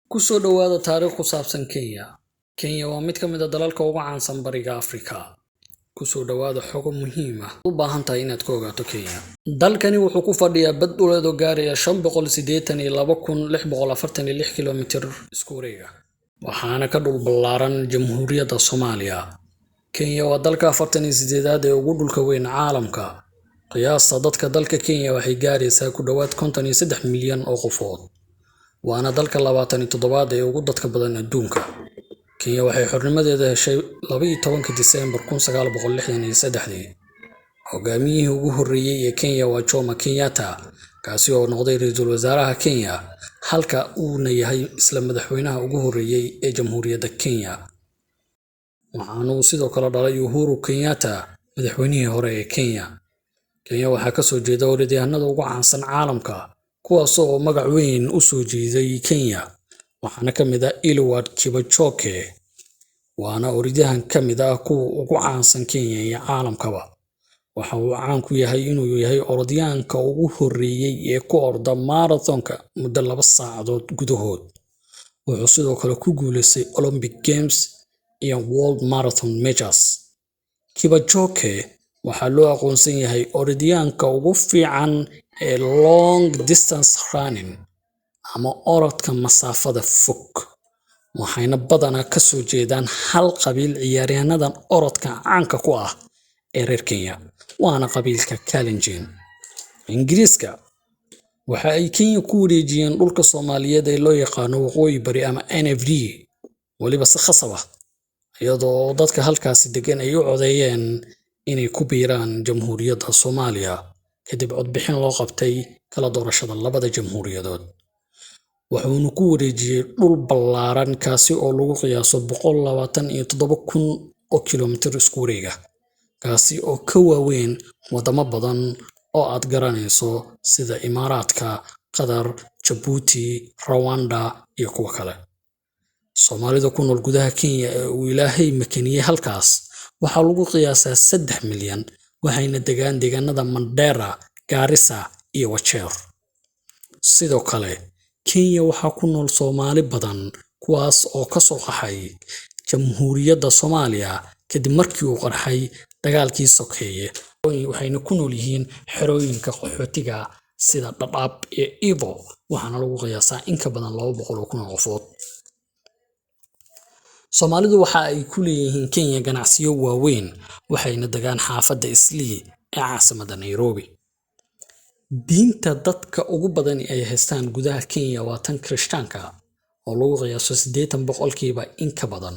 Ku soo dhawaada taariikh ku saabsan Kenya. Kenya waa mid ka mid ah dalalka ugu caansan Bariga Afrika. Ku soo dhawaada xogo muhiim ah u baahan tahay inaad ka ogaato Kenya. Dalkani wuxuu ku fadhiyaa bad dhuleed oo gaaraya 582,646 kiiloomitir isku wareega, waxaana ka dhul ballaaran Jamhuuriyadda Soomaaliya. Kenya waa dalka 48aad ee ugu dhulka weyn caalamka. Qiyaasta dadka dalka Kenya waxay gaaraysaa ku dhawaad 53 milyan oo qofood. waana dalka 27aad ee ugu dadka badan adduunka. Kenya waxay xornimadeeda heshay 12 Diseembar 1963. Hogaamiyihii ugu horreeyay ee Kenya waa Jomo Kenyatta, kaasi oo noqday ra'iisul wasaaraha Kenya, halka uuna yahay isla madaxweynaha ugu horreeyay ee Jamhuuriyadda Kenya. Waxaana uu sidoo kale dhalay Uhuru Kenyatta, madaxweynihii hore ee Kenya. Kenya waxaa ka soo jeeda orodyahanada ugu caansan caalamka, kuwaas oo magac weyn u soo jiiday Kenya. Waxaana ka mid ah Eliud Kipchoge, waana orodyahan ka mid ah kuwa ugu caansan Kenya iyo caalamkaba. Waxa uu caan ku yahay inuu yahay orodyahanka ugu horreeyay ee ku orda marathonka muddo 2 saacadood gudahood. Wuxuu sidoo kale ku guuleystay Olympic Games iyo World Marathon Majors. Kipchoge waxaa loo aqoonsan yahay orodyahanka ugu fiican ee long distance running ama orodka masaafada fog, waxayna badanaa ka soo jeedaan hal qabiil. Ciyaaryahannadan orodka caanka ku ah ee reer Kenya waana qabiilka Kalenjin. Ingiriiska waxa ay Kenya ku wareejiyeen dhulka Soomaaliyeed ee loo yaqaano Waqooyi Bari ama NFD, waliba si khasab ah, iyadoo dadka halkaasi degan ay u codeeyeen inay ku biiraan Jamhuuriyadda Soomaaliya kadib codbixin loo qabtay kala doorashada labada jamhuuriyadood. Wuxuuna ku wareejiyay dhul ballaaran kaasi oo lagu qiyaaso 127,000 oo kiiloomitir isku wareega, kaasi oo ka waaweyn wadamo badan oo aad garanayso sida Imaaraadka, Qatar, Djibouti, Rwanda iyo kuwa kale. Soomaalida ku nool gudaha Kenya ee uu Ilaahay makaniyay halkaas waxaa lagu qiyaasaa 3 milyan, waxayna degaan deegaanada Mandera, Garissa iyo Wajir. Sidoo kale, Kenya waxaa ku nool Soomaali badan kuwaas oo ka soo qaxay Jamhuuriyadda Soomaaliya kadib markii uu qarxay dagaalkii sokeeye. Waxayna ku nool yihiin xerooyinka qaxootiga sida Dadaab iyo Ibo, waxaana lagu qiyaasaa in ka badan 200,000 oo qofood. Soomaalidu waxa ay ku leeyihiin Kenya ganacsiyo waaweyn, waxayna degaan xaafadda Islii ee caasimadda Nairobi. Diinta dadka ugu badan ay haystaan gudaha Kenya waa tan Kirishtaanka oo lagu qiyaaso 80% in ka badan,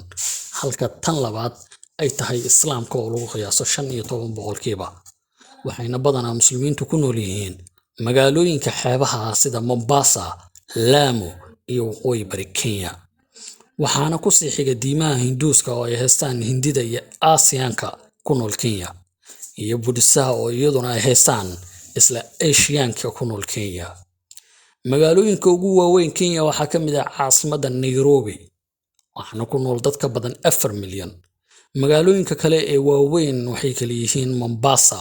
halka tan labaad ay tahay Islaamka oo lagu qiyaaso 15%. Waxayna badanaa Muslimiintu ku nool yihiin magaalooyinka xeebaha sida Mombasa, Lamu iyo Waqooyi Bari Kenya. Waxaana ku sii xiga diimaha Hinduuska oo ay haystaan Hindida iyo Aasiyaanka ku nool Kenya, iyo Buddhistaha oo iyaduna ay haystaan isla Aasiyaanka ku nool Kenya. Magaalooyinka ugu waaweyn Kenya waxaa ka mid ah caasimadda Nairobi, waxaana ku nool dad ka badan 4 milyan. Magaalooyinka kale ee waaweyn waxay kala yihiin Mombasa,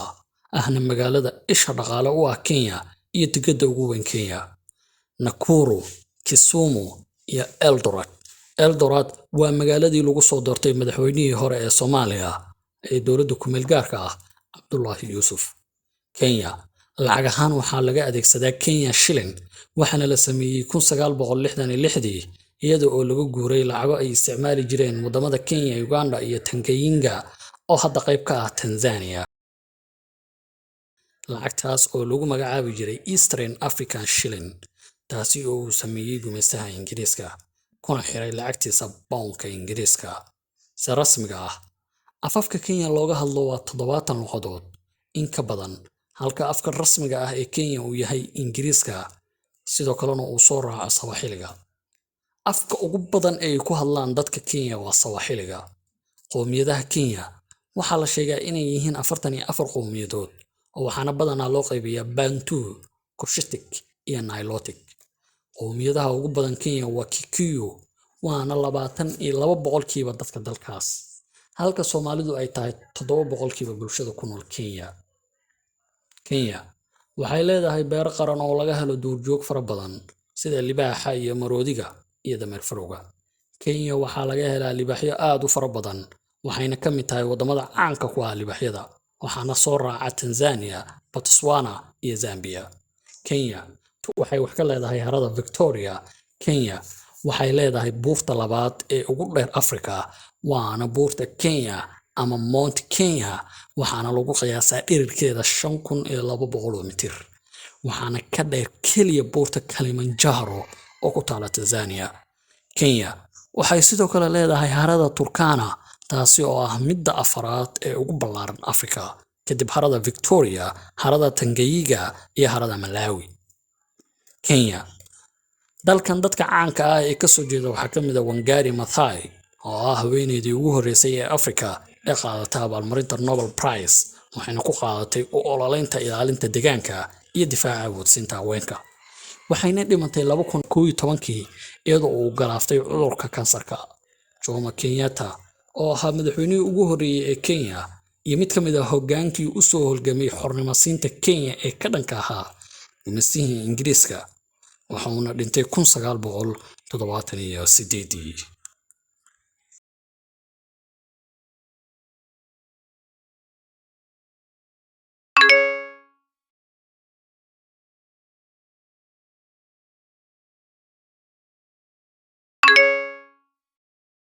ahna magaalada isha dhaqaale u ah Kenya iyo dekedda ugu weyn Kenya, Nakuru, Kisumu iyo Eldoret. Eldoret waa magaaladii lagu soo doortay madaxweynihii hore ee Soomaaliya ee dowladda ku meel gaarka ah Cabdullaahi Yuusuf. Kenya lacag ahaan waxaa laga adeegsadaa Kenya shilling, waxaana la sameeyay 1966 iyada oo laga guuray lacago ay isticmaali jireen wadamada Kenya, Uganda iyo Tanganyika oo hadda qayb ka ah Tanzania. Lacagtaas oo lagu magacaabi jiray Eastern African Shilling, taasi oo uu sameeyay gumeystaha Ingiriiska kuna xiray lacagtiisa poundka Ingiriiska. Si rasmiga ah, afafka Kenya looga hadlo waa 70 luqadood in ka badan, halka afka rasmiga ah ee Kenya uu yahay Ingiriiska, sidoo kalena uu soo raaco Sawaaxiliga. Afka ugu badan ee ku hadlaan dadka Kenya waa Sawaaxiliga. Qowmiyadaha Kenya waxaa la sheegaa inay yihiin 44 qowmiyadood, oo waxaana badanaa loo qaybiyaa Bantu, Cushitic iyo Nilotic. Qowmiyadaha ugu badan Kenya waa Kikuyu, waana 22% dadka dalkaas, halka Soomaalidu ay tahay 7% bulshada ku nool Kenya. Kenya waxay leedahay beero qaran oo laga helo duurjoog fara badan sida libaaxa iyo maroodiga iyo dameer farowga. Kenya waxaa laga helaa libaaxyo aad u fara badan, waxayna ka mid tahay wadamada caanka ku ah libaaxyada, waxaana soo raaca Tanzania, Botswana iyo Zambia. Kenya waxay wax ka leedahay harada Victoria. Kenya waxay leedahay buurta labaad ee ugu dheer Afrika, waana buurta Kenya ama Mount Kenya, waxaana lagu qiyaasaa dhererkeeda 5,200 mitir. waxaana ka dheer keliya buurta Kilimanjaro oo ku taala Tanzania. Kenya waxay sidoo kale leedahay harada Turkana, taasi oo ah midda afaraad ee ugu ballaaran Afrika, kadib harada Victoria, harada Tanganyika iyo harada Malawi. Kenya dalkan dadka caanka ah ee ka soo jeeda waxaa ka mid ah Wangari Maathai, oo ah haweeneydii ugu horreysay ee Afrika ee qaadatay abaalmarinta Nobel Prize, waxayna ku qaadatay u ololeynta ilaalinta deegaanka iyo difaaca awoodsiinta haweenka. waxayna dhimatay 2011 iyadoo uu galaaftay cudurka kansarka. Jomo Kenyatta, oo ahaa madaxweynihii ugu horreeyay ee Kenya iyo mid ka mid ah hoggaankii u soo holgamay xornimasiinta Kenya ee ka dhanka ahaa gumeystihii Ingiriiska, waxaana dhintay 1978.